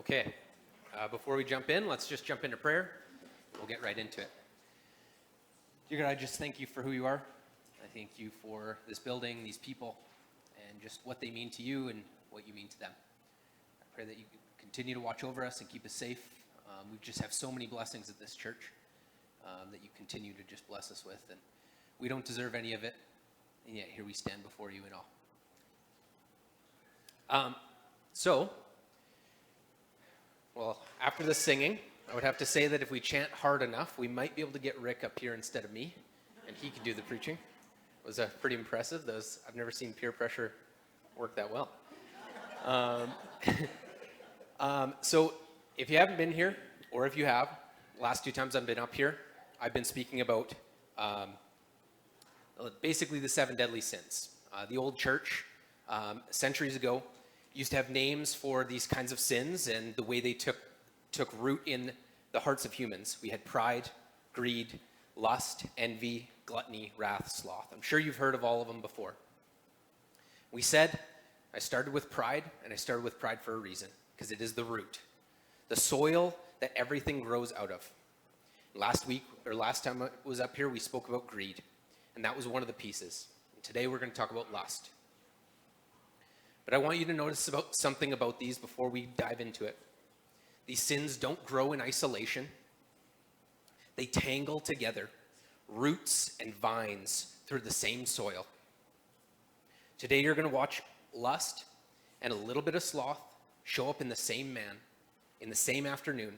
Okay, before we jump in, let's just jump into prayer. We'll get right into it. Dear God, I just thank you for who you are. I thank you for this building, these people, and just what they mean to you and what you mean to them. I pray that you continue to watch over us and keep us safe. We just have so many blessings at this church that you continue to just bless us with. And we don't deserve any of it, and yet here we stand before you in awe. Well, after the singing, I would have to say that if we chant hard enough, we might be able to get Rick up here instead of me, and he can do the preaching. It was pretty impressive. I've never seen peer pressure work that well. So if you haven't been here, or if you have, last 2 times I've been up here, I've been speaking about basically the 7 deadly sins. The old church, centuries ago, used to have names for these kinds of sins and the way they took root in the hearts of humans. We had pride, greed, lust, envy, gluttony, wrath, sloth. I'm sure you've heard of all of them before. We said, I started with pride, and I started with pride for a reason, because it is the root, the soil that everything grows out of. Last time I was up here, we spoke about greed, and that was one of the pieces. And today we're going to talk about lust. But I want you to notice something about these before we dive into it. These sins don't grow in isolation. They tangle together, roots and vines through the same soil. Today you're going to watch lust and a little bit of sloth show up in the same man, in the same afternoon,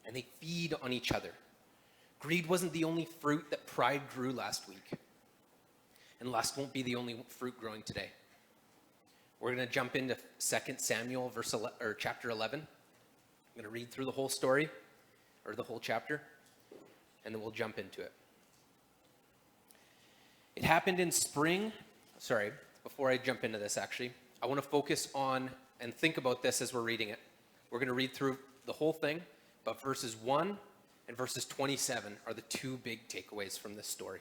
and they feed on each other. Greed wasn't the only fruit that pride grew last week, and lust won't be the only fruit growing today. We're going to jump into 2 Samuel chapter 11. I'm going to read through the whole story, or the whole chapter, and then we'll jump into it. It happened in spring. Before I jump into this, actually, I want to focus on and think about this as we're reading it. We're going to read through the whole thing, but verses 1 and verses 27 are the 2 big takeaways from this story.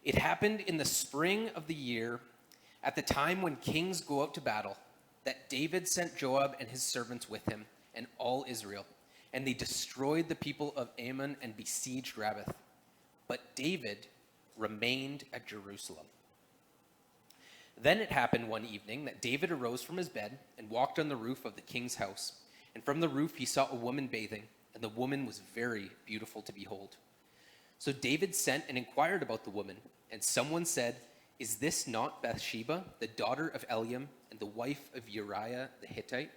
It happened in the spring of the year, at the time when kings go out to battle, that David sent Joab and his servants with him and all Israel, and they destroyed the people of Ammon and besieged Rabbah. But David remained at Jerusalem. Then it happened one evening that David arose from his bed and walked on the roof of the king's house. And from the roof he saw a woman bathing, and the woman was very beautiful to behold. So David sent and inquired about the woman, and someone said, "Is this not Bathsheba, the daughter of Eliam, and the wife of Uriah the Hittite?"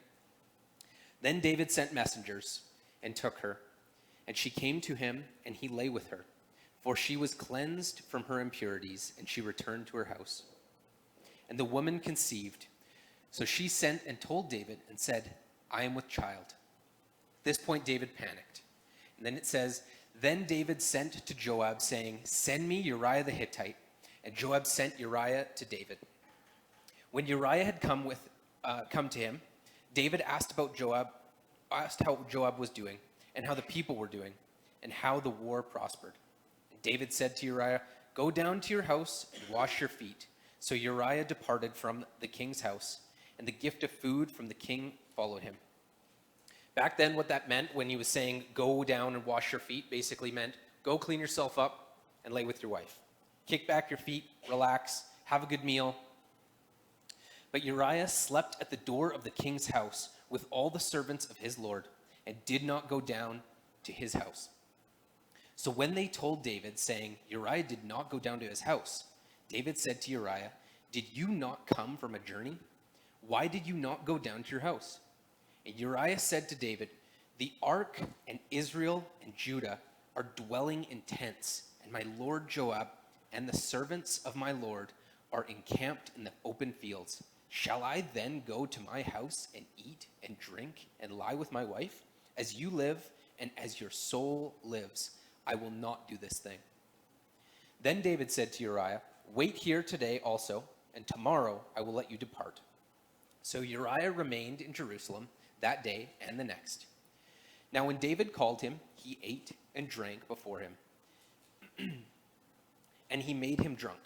Then David sent messengers and took her, and she came to him, and he lay with her, for she was cleansed from her impurities, and she returned to her house. And the woman conceived. So she sent and told David and said, "I am with child." At this point, David panicked. And then it says, "Then David sent to Joab, saying, 'Send me Uriah the Hittite.' And Joab sent Uriah to David. When Uriah had come to him, David asked how Joab was doing, and how the people were doing, and how the war prospered. And David said to Uriah, 'Go down to your house and wash your feet.' So Uriah departed from the king's house, and the gift of food from the king followed him." Back then, what that meant when he was saying, "Go down and wash your feet," basically meant, go clean yourself up and lay with your wife. Kick back your feet, relax, have a good meal. But Uriah slept at the door of the king's house with all the servants of his lord, and did not go down to his house. So when they told David, saying, "Uriah did not go down to his house," David said to Uriah, "Did you not come from a journey? Why did you not go down to your house?" And Uriah said to David, "The ark and Israel and Judah are dwelling in tents, and my lord Joab and the servants of my lord are encamped in the open fields. Shall I then go to my house and eat and drink and lie with my wife? As you live and as your soul lives, I will not do this thing." Then David said to Uriah, "Wait here today also, and tomorrow I will let you depart." So Uriah remained in Jerusalem that day and the next. Now when David called him, he ate and drank before him. And he made him drunk.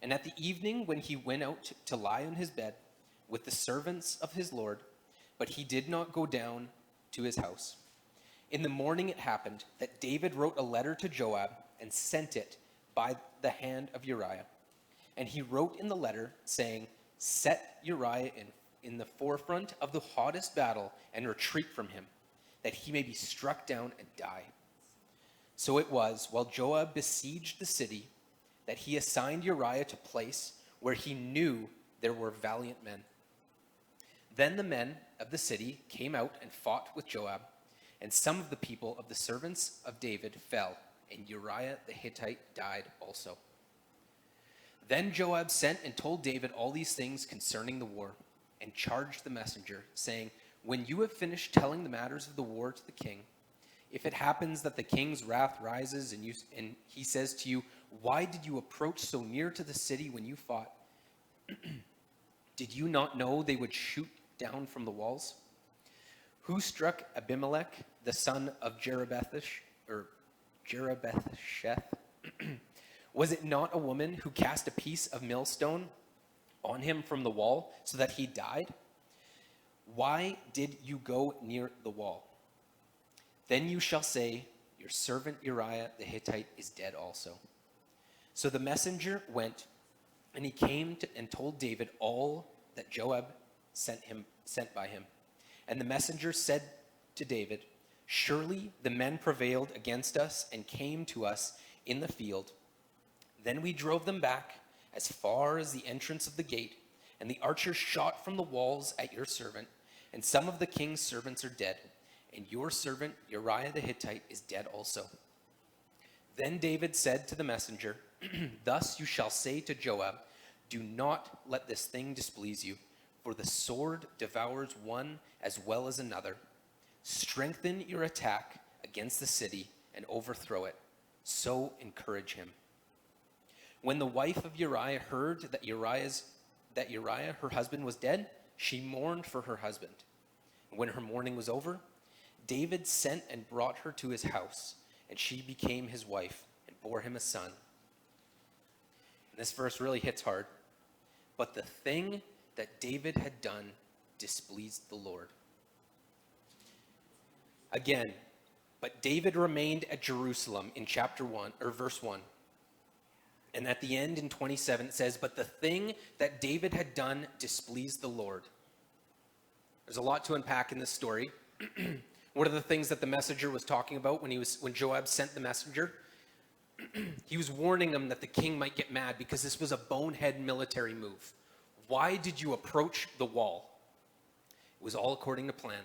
And at the evening, when he went out to lie on his bed with the servants of his lord, but he did not go down to his house. In the morning it happened that David wrote a letter to Joab and sent it by the hand of Uriah. And he wrote in the letter, saying, "Set Uriah in the forefront of the hottest battle and retreat from him, that he may be struck down and die." So it was, while Joab besieged the city, that he assigned Uriah to place where he knew there were valiant men. Then the men of the city came out and fought with Joab, and some of the people of the servants of David fell, and Uriah the Hittite died also. Then Joab sent and told David all these things concerning the war, and charged the messenger, saying, "When you have finished telling the matters of the war to the king, if it happens that the king's wrath rises and he says to you, 'Why did you approach so near to the city when you fought? Did you not know they would shoot down from the walls? Who struck Abimelech, the son of Jerubbesheth? Was it not a woman who cast a piece of millstone on him from the wall so that he died? Why did you go near the wall?' Then you shall say, 'Your servant Uriah the Hittite is dead also.'" So the messenger went, and he came and told David all that Joab sent by him. And the messenger said to David, "Surely the men prevailed against us and came to us in the field. Then we drove them back as far as the entrance of the gate, and the archers shot from the walls at your servant, and some of the king's servants are dead, and your servant Uriah the Hittite is dead also." Then David said to the messenger, "Thus you shall say to Joab, 'Do not let this thing displease you, for the sword devours one as well as another. Strengthen your attack against the city and overthrow it. So encourage him.'" When the wife of Uriah heard that Uriah, her husband, was dead, she mourned for her husband. When her mourning was over, David sent and brought her to his house, and she became his wife and bore him a son. And this verse really hits hard. But the thing that David had done displeased the Lord. Again, but David remained at Jerusalem in chapter 1, or verse 1. And at the end in 27, it says, "But the thing that David had done displeased the Lord." There's a lot to unpack in this story. One of the things that the messenger was talking about when Joab sent the messenger, he was warning them that the king might get mad because this was a bonehead military move. Why did you approach the wall? It was all according to plan.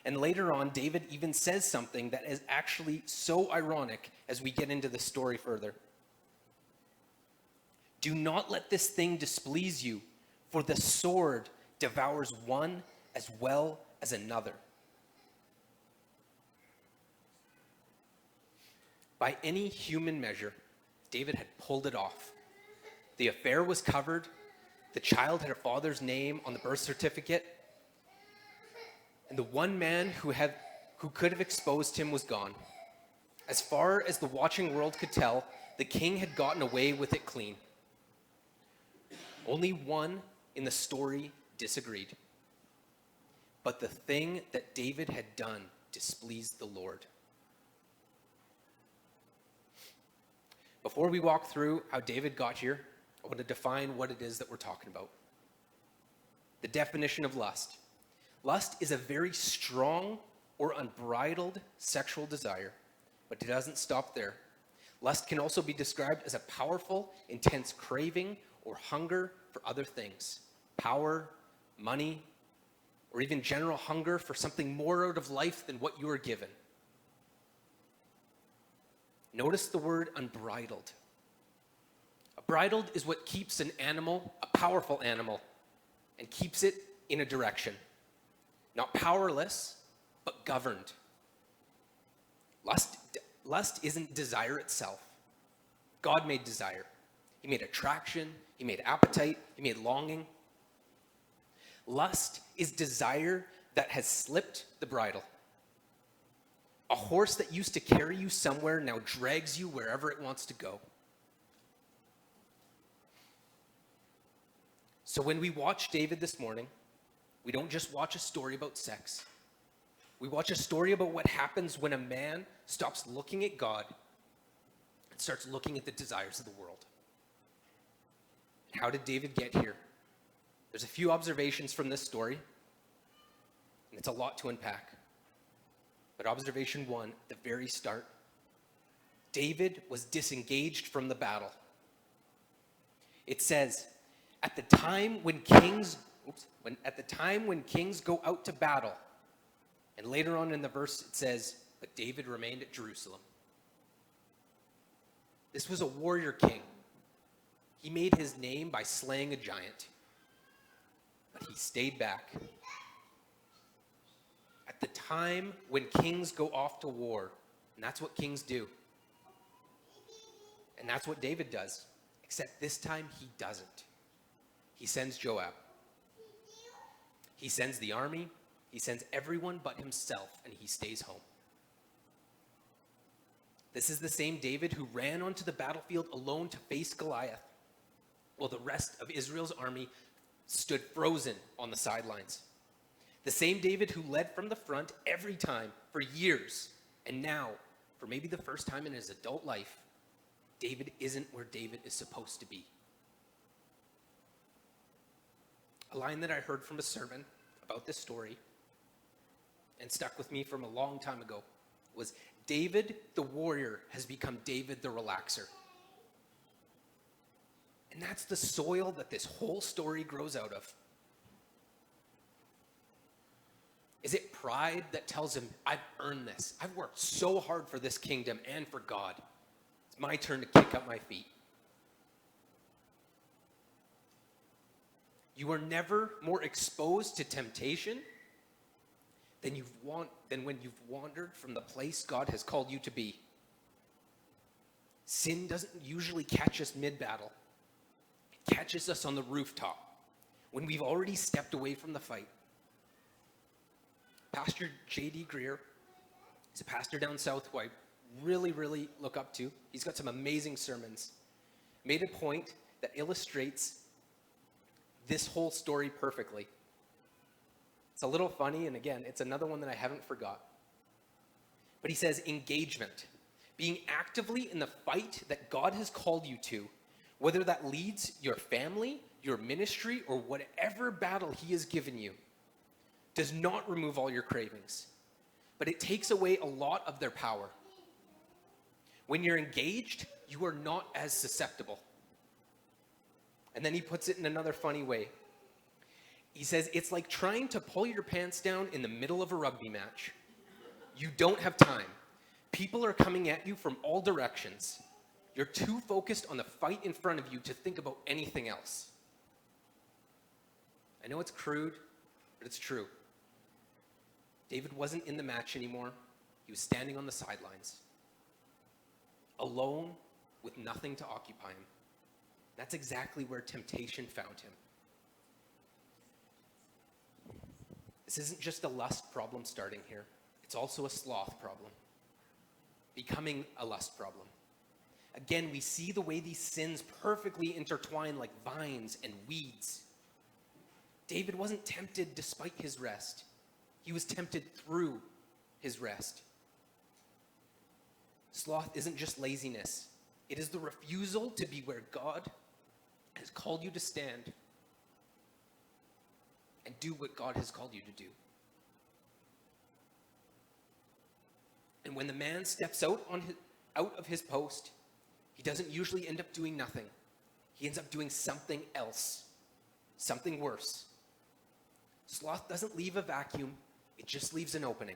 And later on, David even says something that is actually so ironic as we get into the story further. "Do not let this thing displease you, for the sword devours one as well as another." By any human measure, David had pulled it off. The affair was covered. The child had a father's name on the birth certificate. And the one man who could have exposed him was gone. As far as the watching world could tell, the king had gotten away with it clean. Only one in the story disagreed. But the thing that David had done displeased the Lord. Before we walk through how David got here, I want to define what it is that we're talking about. The definition of lust. Lust is a very strong or unbridled sexual desire, but it doesn't stop there. Lust can also be described as a powerful, intense craving or hunger for other things, power, money, or even general hunger for something more out of life than what you are given. Notice the word unbridled. Bridled is what keeps an animal, a powerful animal, and keeps it in a direction. Not powerless, but governed. Lust isn't desire itself. God made desire. He made attraction. He made appetite. He made longing. Lust is desire that has slipped the bridle. A horse that used to carry you somewhere now drags you wherever it wants to go. So when we watch David this morning, We don't just watch a story about sex. We watch a story about what happens when a man stops looking at God and starts looking at the desires of the world. How did David get here? There's a few observations from this story, and it's a lot to unpack. But observation one, at the very start, David was disengaged from the battle. It says, at the time when kings go out to battle, and later on in the verse it says, but David remained at Jerusalem. This was a warrior king. He made his name by slaying a giant, but he stayed back. At the time when kings go off to war, and that's what kings do, and that's what David does, except this time he doesn't. He sends Joab. He sends the army. He sends everyone but himself, and he stays home. This is the same David who ran onto the battlefield alone to face Goliath, while the rest of Israel's army stood frozen on the sidelines. The same David who led from the front every time for years, and now, for maybe the first time in his adult life, David isn't where David is supposed to be. A line that I heard from a sermon about this story and stuck with me from a long time ago was, David the warrior has become David the relaxer. And that's the soil that this whole story grows out of. Is it pride that tells him, I've earned this. I've worked so hard for this kingdom and for God. It's my turn to kick up my feet. You are never more exposed to temptation than when you've wandered from the place God has called you to be. Sin doesn't usually catch us mid-battle. It catches us on the rooftop when we've already stepped away from the fight. Pastor J.D. Greer is a pastor down south who I really, really look up to. He's got some amazing sermons. Made a point that illustrates this whole story perfectly. It's a little funny, and again, it's another one that I haven't forgot. But he says, engagement, being actively in the fight that God has called you to, whether that leads your family, your ministry, or whatever battle he has given you, does not remove all your cravings, but it takes away a lot of their power. When you're engaged, you are not as susceptible. And then he puts it in another funny way. He says, it's like trying to pull your pants down in the middle of a rugby match. You don't have time. People are coming at you from all directions. You're too focused on the fight in front of you to think about anything else. I know it's crude, but it's true. David wasn't in the match anymore. He was standing on the sidelines, alone with nothing to occupy him. That's exactly where temptation found him. This isn't just a lust problem starting here. It's also a sloth problem, becoming a lust problem. Again, we see the way these sins perfectly intertwine like vines and weeds. David wasn't tempted despite his rest. He was tempted through his rest. Sloth isn't just laziness. It is the refusal to be where God has called you to stand and do what God has called you to do. And when the man steps out of his post, he doesn't usually end up doing nothing. He ends up doing something else, something worse. Sloth doesn't leave a vacuum, it just leaves an opening.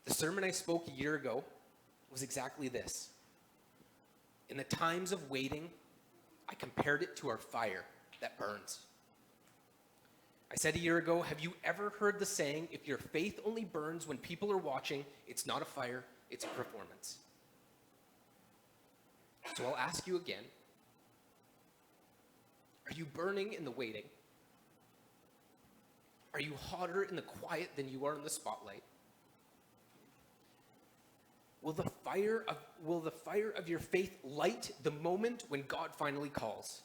The sermon I spoke a year ago was exactly this. In the times of waiting, I compared it to our fire that burns. I said a year ago, have you ever heard the saying, if your faith only burns when people are watching, it's not a fire, it's a performance. So I'll ask you again, are you burning in the waiting? Are you hotter in the quiet than you are in the spotlight? Will the fire of your faith light the moment when God finally calls?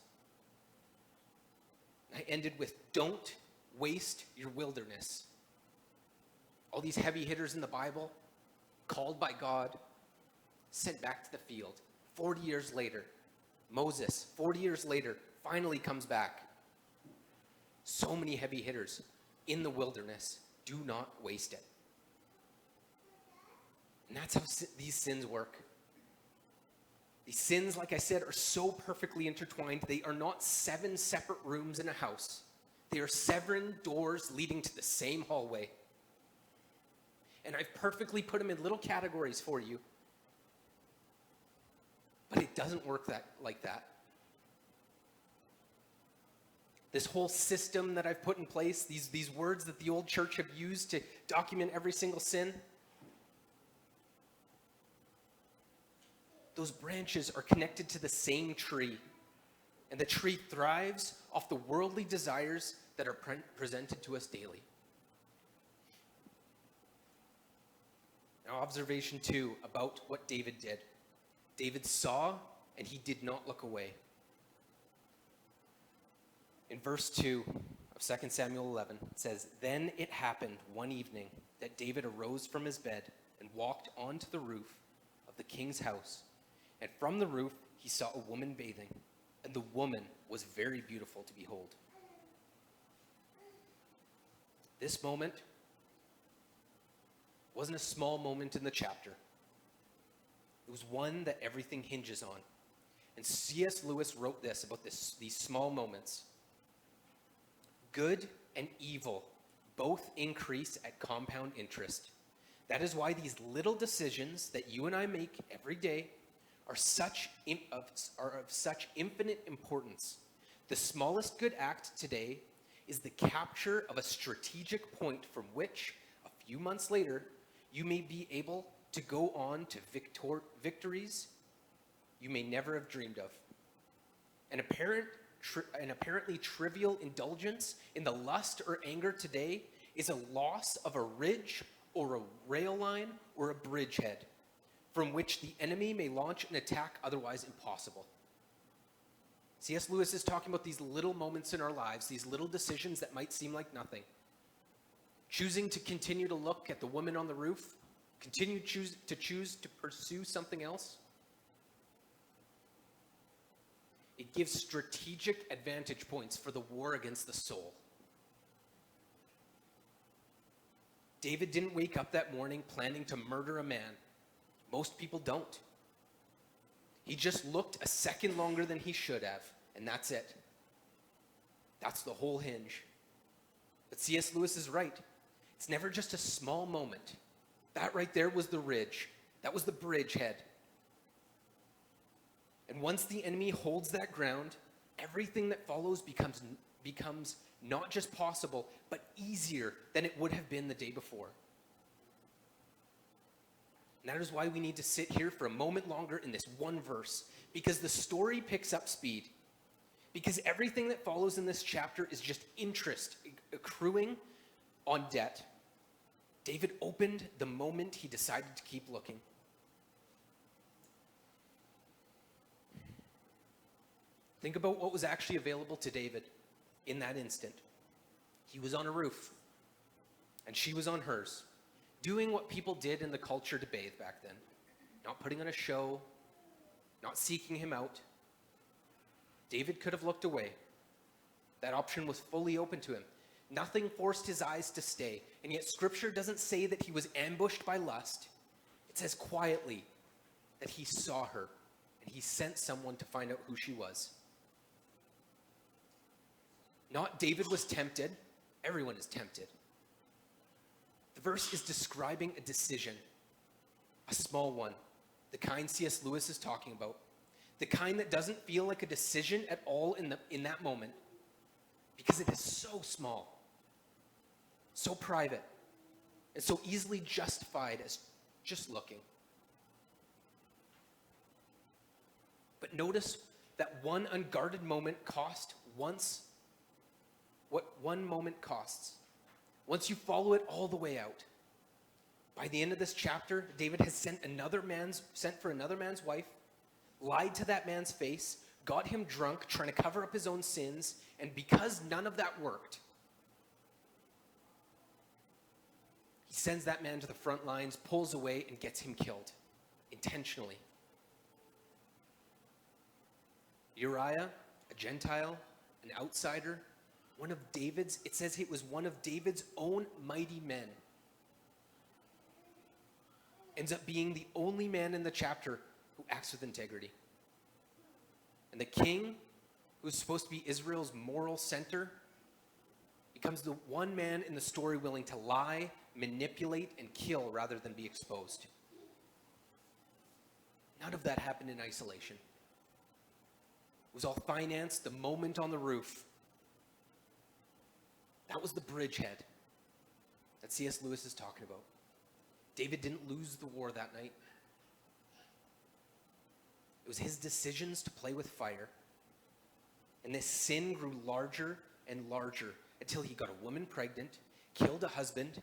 I ended with, don't waste your wilderness. All these heavy hitters in the Bible, called by God, sent back to the field. 40 years later, Moses, 40 years later, finally comes back. So many heavy hitters in the wilderness. Do not waste it. And that's how these sins work. These sins, like I said, are so perfectly intertwined. They are not 7 separate rooms in a house. They are 7 doors leading to the same hallway. And I've perfectly put them in little categories for you. But it doesn't work like that. This whole system that I've put in place, these words that the old church have used to document every single sin, those branches are connected to the same tree. And the tree thrives off the worldly desires that are presented to us daily. Now, observation 2 about what David did. David saw, and he did not look away. In verse 2 of 2 Samuel 11, it says, "Then it happened one evening that David arose from his bed and walked onto the roof of the king's house. And from the roof he saw a woman bathing, and the woman was very beautiful to behold." This moment wasn't a small moment in the chapter. It was one that everything hinges on. And C.S. Lewis wrote this about these small moments. Good and evil both increase at compound interest. That is why these little decisions that you and I make every day are of such infinite importance. The smallest good act today is the capture of a strategic point from which, a few months later, you may be able to go on to victories you may never have dreamed of. An apparently trivial indulgence in the lust or anger today is a loss of a ridge or a rail line or a bridgehead from which the enemy may launch an attack otherwise impossible. C.S. Lewis is talking about these little moments in our lives, these little decisions that might seem like nothing. Choosing to continue to look at the woman on the roof, continue to choose to pursue something else. It gives strategic advantage points for the war against the soul. David didn't wake up that morning planning to murder a man. Most people don't. He just looked a second longer than he should have, and that's it. That's the whole hinge. But C.S. Lewis is right. It's never just a small moment. That right there was the ridge. That was the bridgehead. And once the enemy holds that ground, everything that follows becomes not just possible, but easier than it would have been the day before. And that is why we need to sit here for a moment longer in this one verse, because the story picks up speed. Because everything that follows in this chapter is just interest accruing on debt. David opened the moment he decided to keep looking. Think about what was actually available to David in that instant. He was on a roof, and she was on hers, doing what people did in the culture to bathe back then. Not putting on a show, not seeking him out. David could have looked away. That option was fully open to him. Nothing forced his eyes to stay, and yet Scripture doesn't say that he was ambushed by lust. It says quietly that he saw her, and he sent someone to find out who she was. Not David was tempted. Everyone is tempted. The verse is describing a decision, a small one, the kind C.S. Lewis is talking about, the kind that doesn't feel like a decision at all in that moment, because it is so small, so private, and so easily justified as just looking. But notice that one unguarded moment cost what one moment costs. Once you follow it all the way out, by the end of this chapter, David has sent for another man's wife, lied to that man's face, got him drunk, trying to cover up his own sins, and because none of that worked, he sends that man to the front lines, pulls away, and gets him killed intentionally. Uriah, a Gentile, an outsider, it says it was one of David's own mighty men. Ends up being the only man in the chapter who acts with integrity. And the king, who's supposed to be Israel's moral center, becomes the one man in the story willing to lie, manipulate, and kill rather than be exposed. None of that happened in isolation. It was all financed, the moment on the roof. That was the bridgehead that C.S. Lewis is talking about. David didn't lose the war that night. It was his decisions to play with fire. And this sin grew larger and larger until he got a woman pregnant, killed a husband,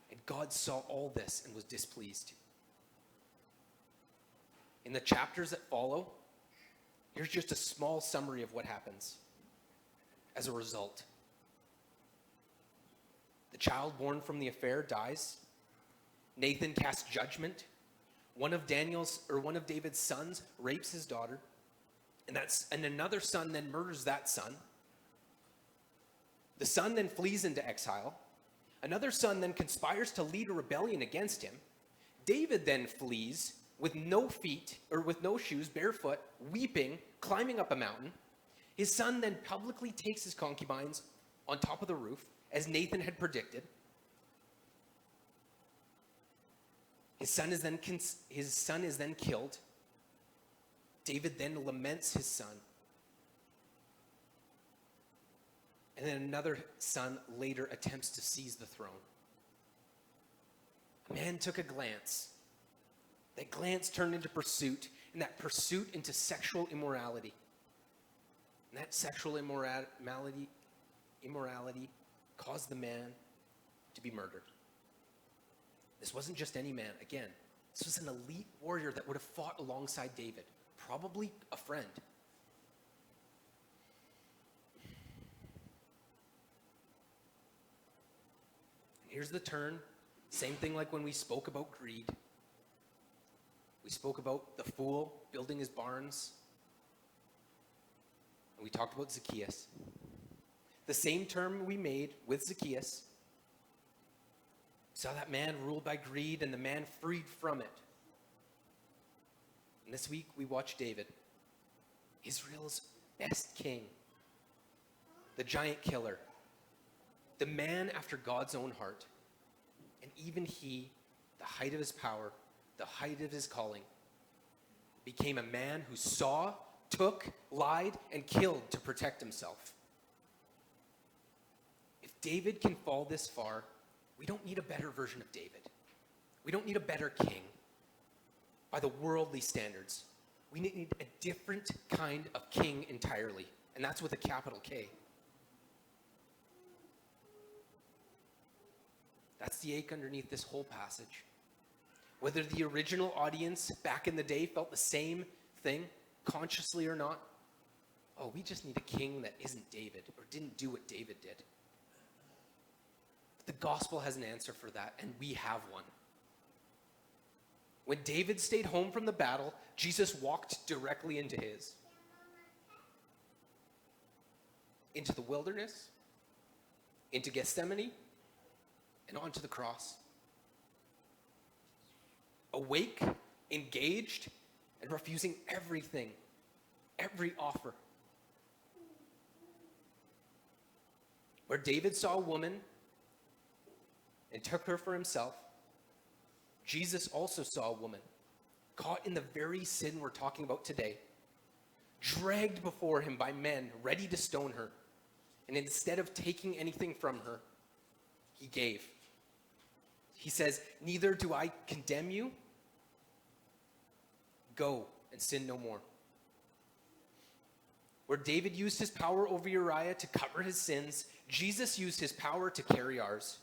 and God saw all this and was displeased. In the chapters that follow, here's just a small summary of what happens as a result. The child born from the affair dies. Nathan casts judgment. One of David's sons rapes his daughter, and another son then murders that son. The son then flees into exile. Another son then conspires to lead a rebellion against him. David then flees with no feet, or with no shoes, barefoot, weeping, climbing up a mountain. His son then publicly takes his concubines on top of the roof, as Nathan had predicted. His son is then killed. David then laments his son. And then another son later attempts to seize the throne. A man took a glance. That glance turned into pursuit, and that pursuit into sexual immorality. And that sexual immorality caused the man to be murdered. This wasn't just any man. Again, this was an elite warrior that would have fought alongside David, probably a friend. Here's the turn. Same thing like when we spoke about greed. We spoke about the fool building his barns. And we talked about Zacchaeus. The same term we made with Zacchaeus. We saw that man ruled by greed and the man freed from it. And this week we watched David, Israel's best king, the giant killer, the man after God's own heart. And even he, the height of his power, the height of his calling, became a man who saw, took, lied, and killed to protect himself. If David can fall this far, we don't need a better version of David. We don't need a better king by the worldly standards. We need a different kind of king entirely, and that's with a capital K. That's the ache underneath this whole passage. Whether the original audience back in the day felt the same thing, consciously or not, we just need a king that isn't David or didn't do what David did. But the gospel has an answer for that, and we have one. When David stayed home from the battle, Jesus walked directly into the wilderness, into Gethsemane, and onto the cross. Awake, engaged, and refusing everything, every offer. Where David saw a woman and took her for himself, Jesus also saw a woman caught in the very sin we're talking about today, dragged before him by men ready to stone her. And instead of taking anything from her, he gave. He says, "Neither do I condemn you. Go and sin no more." Where David used his power over Uriah to cover his sins, Jesus used his power to carry ours.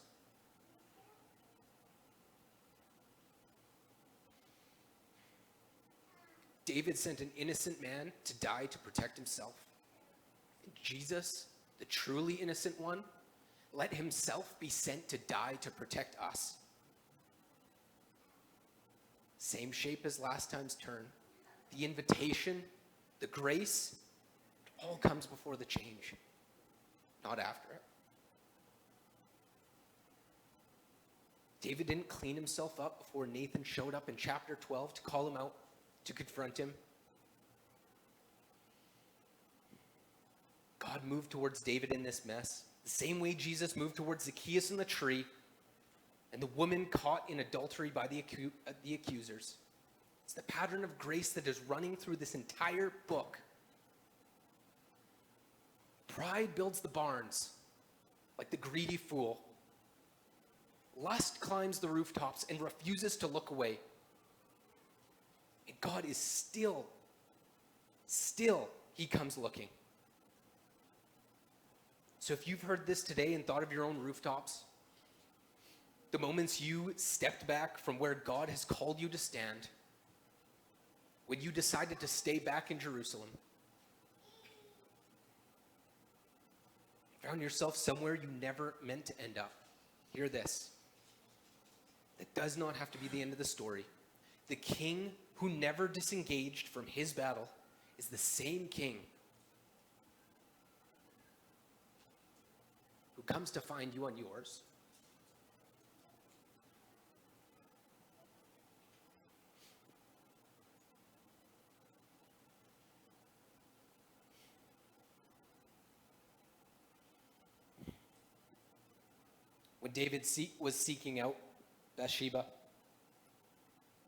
David sent an innocent man to die to protect himself. And Jesus, the truly innocent one, let himself be sent to die to protect us. Same shape as last time's turn. The invitation, the grace, it all comes before the change, not after it. David didn't clean himself up before Nathan showed up in chapter 12 to call him out, to confront him. God moved towards David in this mess, the same way Jesus moved towards Zacchaeus in the tree and the woman caught in adultery by the accusers. It's the pattern of grace that is running through this entire book. Pride builds the barns like the greedy fool. Lust climbs the rooftops and refuses to look away. And God is still, he comes looking. So if you've heard this today and thought of your own rooftops, the moments you stepped back from where God has called you to stand, when you decided to stay back in Jerusalem, found yourself somewhere you never meant to end up, hear this. That does not have to be the end of the story. The king who never disengaged from his battle is the same king who comes to find you on yours. When David was seeking out Bathsheba,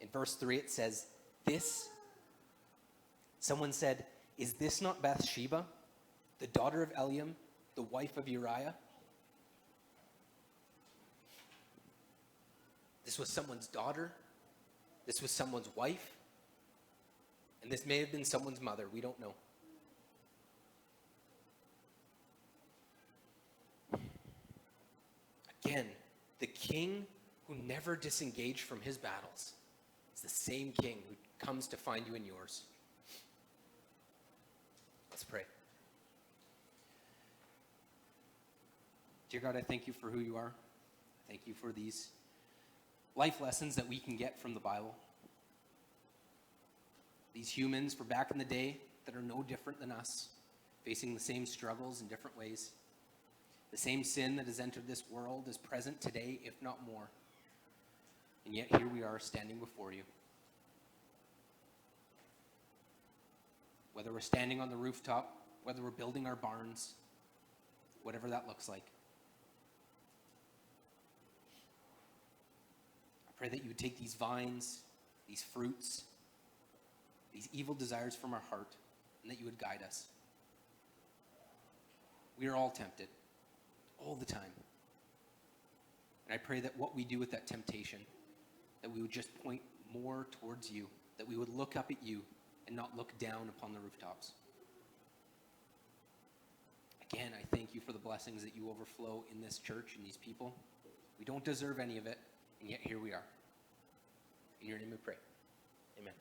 in verse 3 it says, someone said, "Is this not Bathsheba, the daughter of Eliam, the wife of Uriah?" This was someone's daughter. This was someone's wife. And this may have been someone's mother. We don't know. Again, the king who never disengaged from his battles is the same king who comes to find you in yours. Let's pray. Dear God, I thank you for who you are. Thank you for these life lessons that we can get from the Bible. These humans from back in the day that are no different than us, facing the same struggles in different ways. The same sin that has entered this world is present today, if not more. And yet here we are standing before you. Whether we're standing on the rooftop, whether we're building our barns, whatever that looks like. I pray that you would take these vines, these fruits, these evil desires from our heart, and that you would guide us. We are all tempted, all the time. And I pray that what we do with that temptation, that we would just point more towards you, that we would look up at you and not look down upon the rooftops. Again, I thank you for the blessings that you overflow in this church and these people. We don't deserve any of it, and yet here we are. In your name we pray. Amen.